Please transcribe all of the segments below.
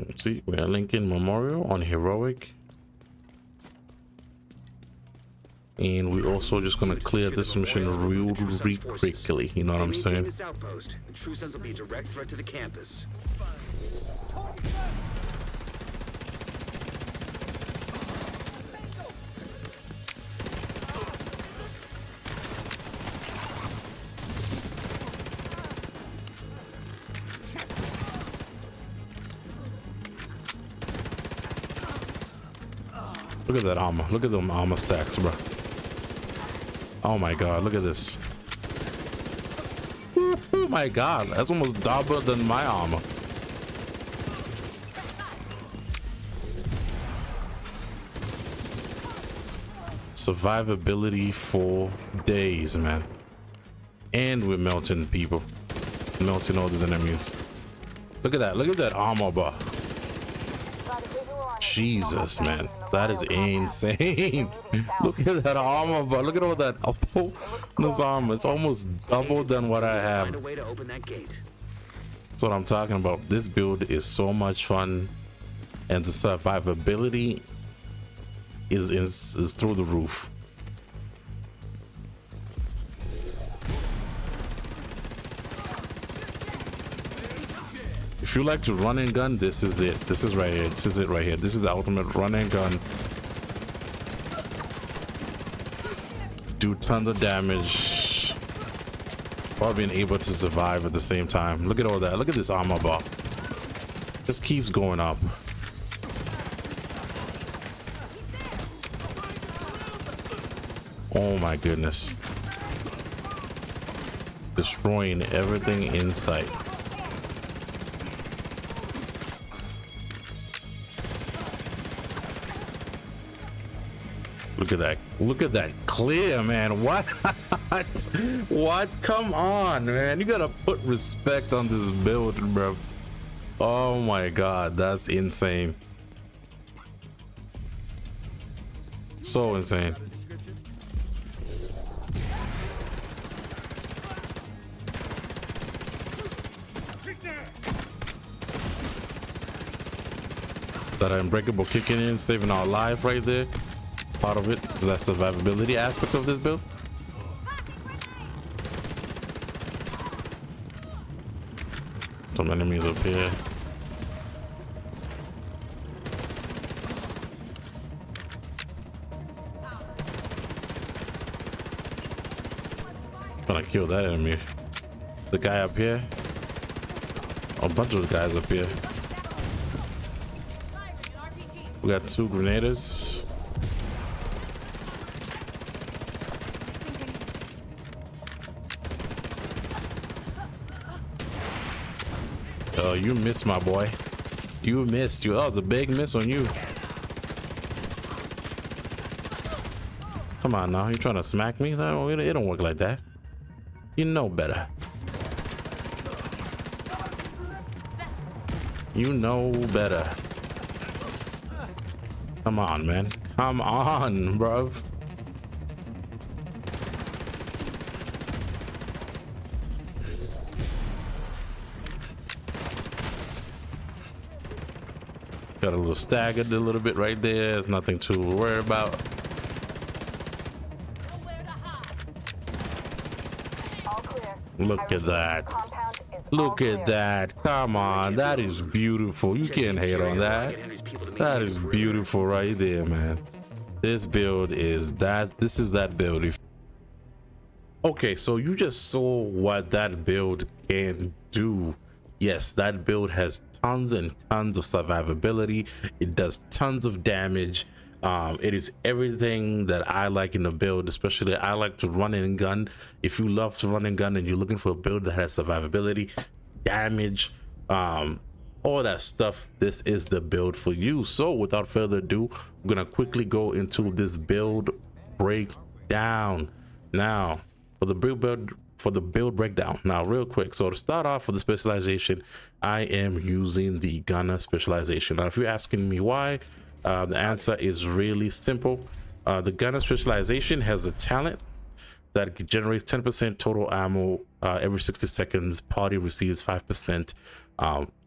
Let's see, we are Lincoln Memorial on Heroic. And we also just gonna clear this mission real quickly, you know what I'm saying? This outpost. The True Sons will be a direct threat to the campus. Look at that armor. Look at them armor stacks, bro. Oh my god, look at this. Oh my god, that's almost double than my armor. Survivability for days, man. And we're melting people. Melting all these enemies. Look at that. Look at that armor, bro. Jesus, man. That is insane. Look at that armor, bro. Look at all that this armor. It's almost double than what I have. Find a way to open that gate. That's what I'm talking about. This build is so much fun, and the survivability is through the roof. If you like to run and gun, this is it. This is right here. This is it right here. This is the ultimate run and gun. Do tons of damage while being able to survive at the same time. Look at all that. Look at this armor bar. Just keeps going up. Oh my goodness. Destroying everything in sight. Look at that. Look at that clear, man. What? What? Come on, man. You gotta put respect on this build, bro. Oh my god, that's insane. So insane. That unbreakable kicking in, saving our life right there. Part of it is that survivability aspect of this build. Some enemies up here. Trying to kill that enemy. The guy up here. A bunch of guys up here. We got 2 grenaders. You missed, my boy. You missed. That was a big miss on you. Come on now. You trying to smack me? No, it don't work like that. You know better. You know better. Come on, man. Come on, bro. Got a little staggered a little bit right there. There's nothing to worry about. Look at that. Look at that. Come on. That is beautiful. You can't hate on that. That is beautiful right there, man. This build is that. This is that build. Okay, so you just saw what that build can do. Yes, that build has tons and tons of survivability. It does tons of damage. It is everything that I like in the build. Especially I like to run and gun. If you love to run and gun and you're looking for a build that has survivability, damage, all that stuff, this is the build for you. So without further ado, I'm gonna quickly go into this build breakdown now. For the build breakdown now, real quick. So to start off with the specialization, I am using the gunner specialization. Now if you're asking me why, the answer is really simple. The gunner specialization has a talent that generates 10% total ammo every 60 seconds. Party receives 5%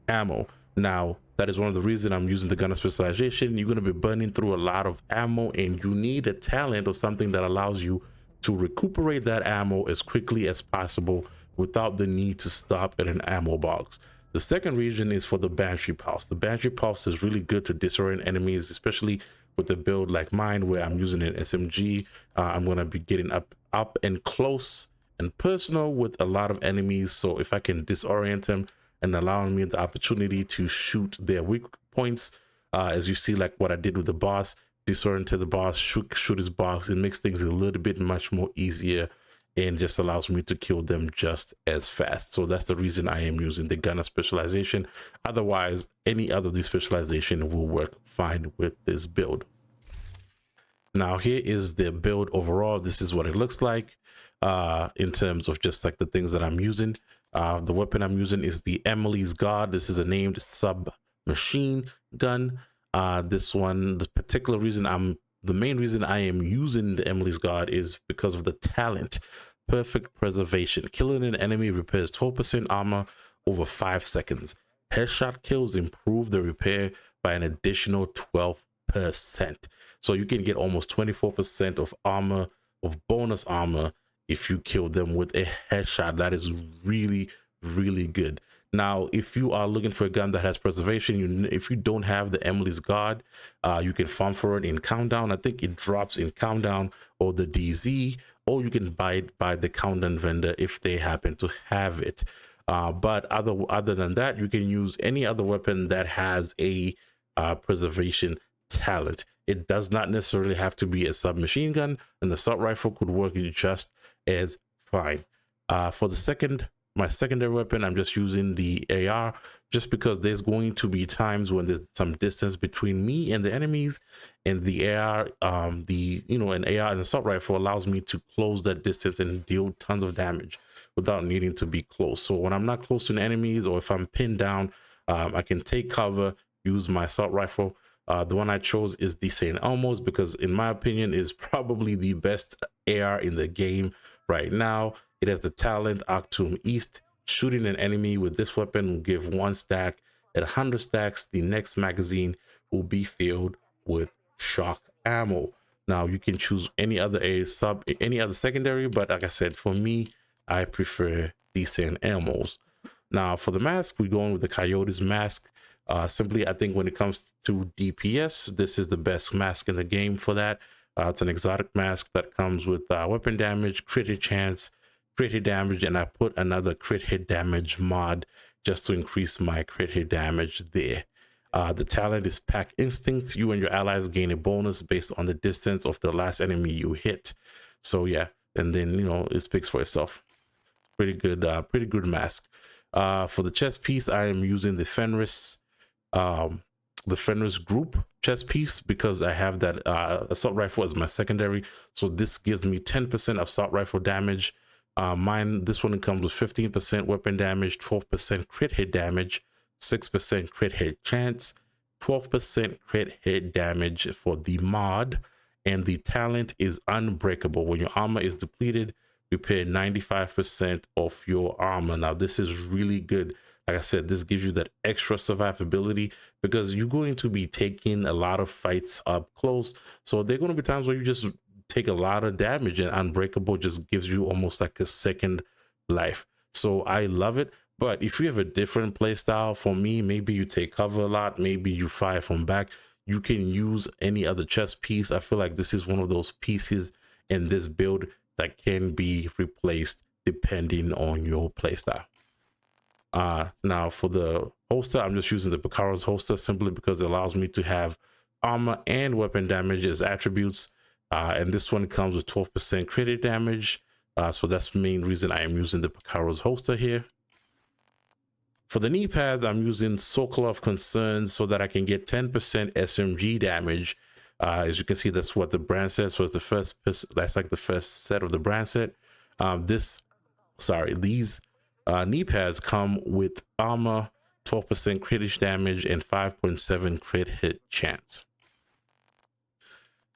ammo. Now, that is one of the reasons I'm using the gunner specialization. You're going to be burning through a lot of ammo, and you need a talent or something that allows you to recuperate that ammo as quickly as possible without the need to stop at an ammo box. The second reason is for the Banshee Pulse. The Banshee Pulse is really good to disorient enemies, especially with a build like mine where I'm using an SMG. I'm going to be getting up and close and personal with a lot of enemies. So if I can disorient them and allowing me the opportunity to shoot their weak points, as you see, like what I did with the boss, disoriented the boss, shoot his box, it makes things a little bit much more easier and just allows me to kill them just as fast. So that's the reason I am using the gunner specialization. Otherwise, any other specialization will work fine with this build. Now here is the build overall. This is what it looks like in terms of just like the things that I'm using. The weapon I'm using is the ELMO'S God. This is a named submachine gun. This one, the particular reason the main reason I am using the ELMO'S God is because of the talent. Perfect preservation. Killing an enemy repairs 12% armor over 5 seconds. Headshot kills improve the repair by an additional 12%. So you can get almost 24% of armor, of bonus armor, if you kill them with a headshot. That is really, really good. Now, if you are looking for a gun that has preservation, if you don't have the ELMO'S God, you can farm for it in Countdown. I think it drops in Countdown or the DZ, or you can buy it by the Countdown vendor if they happen to have it. But other than that, you can use any other weapon that has a preservation talent. It does not necessarily have to be a submachine gun. An assault rifle could work just as fine. For my secondary weapon, I'm just using the AR, just because there's going to be times when there's some distance between me and the enemies, and the AR, an AR and assault rifle allows me to close that distance and deal tons of damage without needing to be close. So when I'm not close to the enemies, or if I'm pinned down, I can take cover, use my assault rifle. The one I chose is the St. Elmo's because, in my opinion, is probably the best AR in the game right now. It has the talent Octum East. Shooting an enemy with this weapon will give 1 stack. At 100 stacks, the next magazine will be filled with shock ammo. Now you can choose any other secondary, but like I said, for me, I prefer the St. Elmo's. Now for the mask, we're going with the Coyote's mask. Simply, I think when it comes to DPS, this is the best mask in the game for that. It's an exotic mask that comes with weapon damage, crit hit chance, crit hit damage, and I put another crit hit damage mod just to increase my crit hit damage there. The talent is Pack Instincts. You and your allies gain a bonus based on the distance of the last enemy you hit. So yeah, and then it speaks for itself. Pretty good mask. For the chest piece, I am using the Fenris group chest piece because I have that assault rifle as my secondary. So this gives me 10% assault rifle damage. This one comes with 15% weapon damage, 12% crit hit damage, 6% crit hit chance, 12% crit hit damage for the mod, and the talent is Unbreakable. When your armor is depleted, repair 95% of your armor. Now this is really good. Like I said, this gives you that extra survivability because you're going to be taking a lot of fights up close. So there are going to be times where you just take a lot of damage, and Unbreakable just gives you almost like a second life. So I love it. But if you have a different play style, for me, maybe you take cover a lot, maybe you fire from back, you can use any other chest piece. I feel like this is one of those pieces in this build that can be replaced depending on your playstyle. Now for the holster, I'm just using the Picaro's holster simply because it allows me to have armor and weapon damage as attributes. And this one comes with 12% crit damage. So that's the main reason I am using the Picaro's holster here. For the knee pads, I'm using Circle of Concern so that I can get 10% SMG damage. As you can see, that's what the brand says. So it's that's like the first set of the brand set. These knee pads come with armor, 12% crit damage, and 5.7 crit hit chance.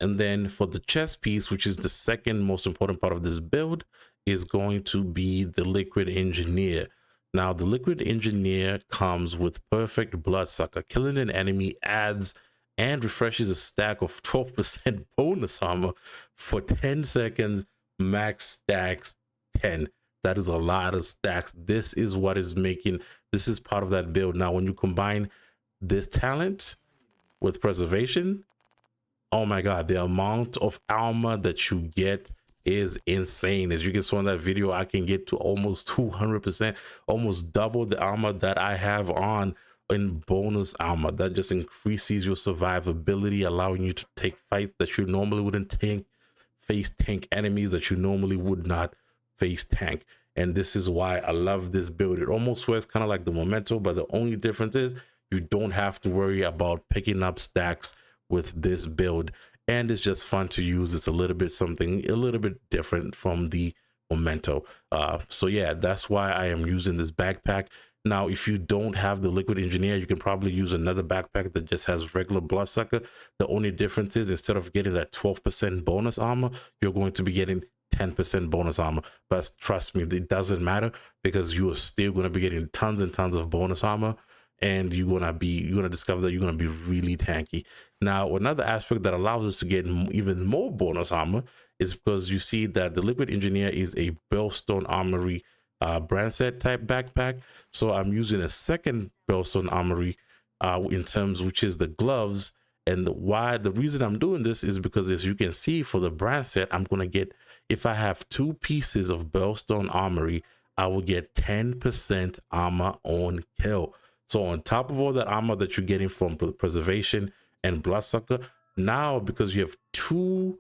And then for the chest piece, which is the second most important part of this build, is going to be the Liquid Engineer. Now, the Liquid Engineer comes with Perfect Bloodsucker. Killing an enemy adds and refreshes a stack of 12% bonus armor for 10 seconds, max stacks 10. That is a lot of stacks. This is what is making, this is part of that build. Now, when you combine this talent with preservation, oh my god, the amount of armor that you get is insane. As you can see in that video, I can get to almost 200%, almost double the armor that I have on in bonus armor. That just increases your survivability, allowing you to take fights that you normally wouldn't face tank enemies that you normally would not face tank. And this is why I love this build. It almost works kind of like the Memento, but the only difference is you don't have to worry about picking up stacks with this build, and it's just fun to use. It's a little bit something a little bit different from the Memento. So yeah, that's why I am using this backpack. Now, if you don't have the Liquid Engineer, you can probably use another backpack that just has regular Bloodsucker. The only difference is instead of getting that 12% bonus armor, you're going to be getting 10% bonus armor. But trust me, it doesn't matter, because you are still going to be getting tons and tons of bonus armor, and you're gonna discover that you're gonna be really tanky. Now, another aspect that allows us to get even more bonus armor is because you see that the Liquid Engineer is a Bellstone Armory brand set type backpack. So I'm using a second Bellstone Armory in terms, which is the gloves. And why the reason I'm doing this is because, as you can see, for the brand set, I'm gonna get, if I have 2 pieces of Bellstone Armory, I will get 10% armor on kill. So on top of all that armor that you're getting from preservation and Bloodsucker, now because you have 2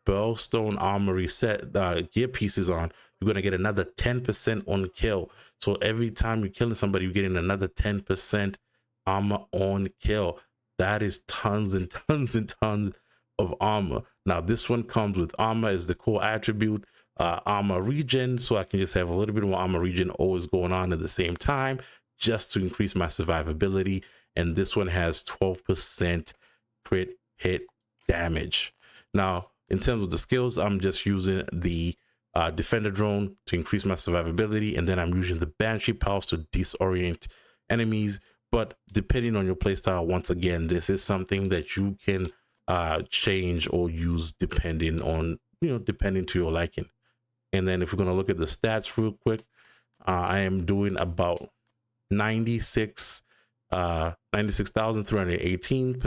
Bellstone Armory set gear pieces on, you're gonna get another 10% on kill. So every time you're killing somebody, you're getting another 10% armor on kill. That is tons and tons and tons of armor. Now this one comes with armor as the core attribute, armor regen, so I can just have a little bit more armor regen always going on at the same time, just to increase my survivability. And this one has 12% crit hit damage. Now, in terms of the skills, I'm just using the defender drone to increase my survivability, and then I'm using the banshee pulse to disorient enemies. But depending on your playstyle, once again, this is something that you can change or use depending on, depending to your liking. And then if we're going to look at the stats real quick, I am doing about 96,318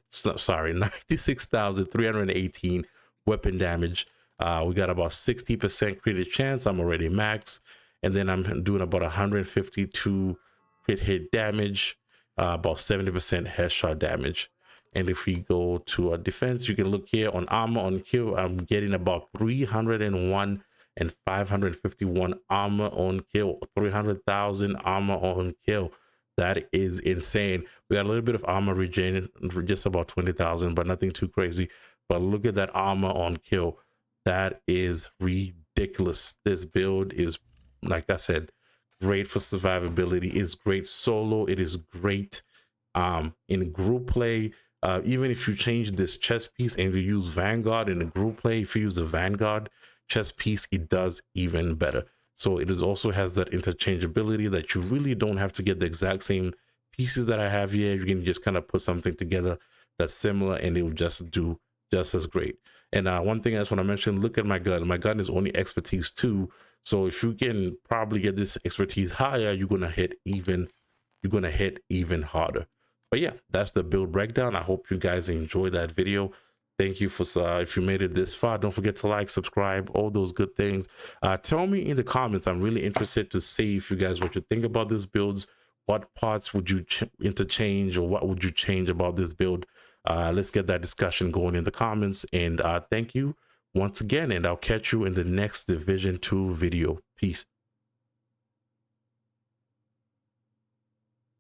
96,318 weapon damage. We got about 60% crit chance. I'm already max, and then I'm doing about 152 crit hit damage, about 70% headshot damage. And if we go to our defense, you can look here on armor on kill. I'm getting about 301 and 551 armor on kill, 300,000 armor on kill. That is insane. We got a little bit of armor regen, just about 20,000, but nothing too crazy. But look at that armor on kill. That is ridiculous. This build is, like I said, great for survivability. It's great solo. It is great in group play. Even if you change this chest piece and you use Vanguard in a group play, if you use a Vanguard chest piece, it does even better. So it is also has that interchangeability that you really don't have to get the exact same pieces that I have here. You can just kind of put something together that's similar, and it will just do just as great. And one thing else, when I mentioned, look at my gun. My gun is only expertise 2. So if you can probably get this expertise higher, you're gonna hit even harder. But yeah, that's the build breakdown. I hope you guys enjoyed that video. Thank you for if you made it this far. Don't forget to like, subscribe, all those good things. Tell me in the comments. I'm really interested to see if you guys what you think about this builds. What parts would you interchange, or what would you change about this build? Let's get that discussion going in the comments. And thank you once again, and I'll catch you in the next Division 2 video. Peace.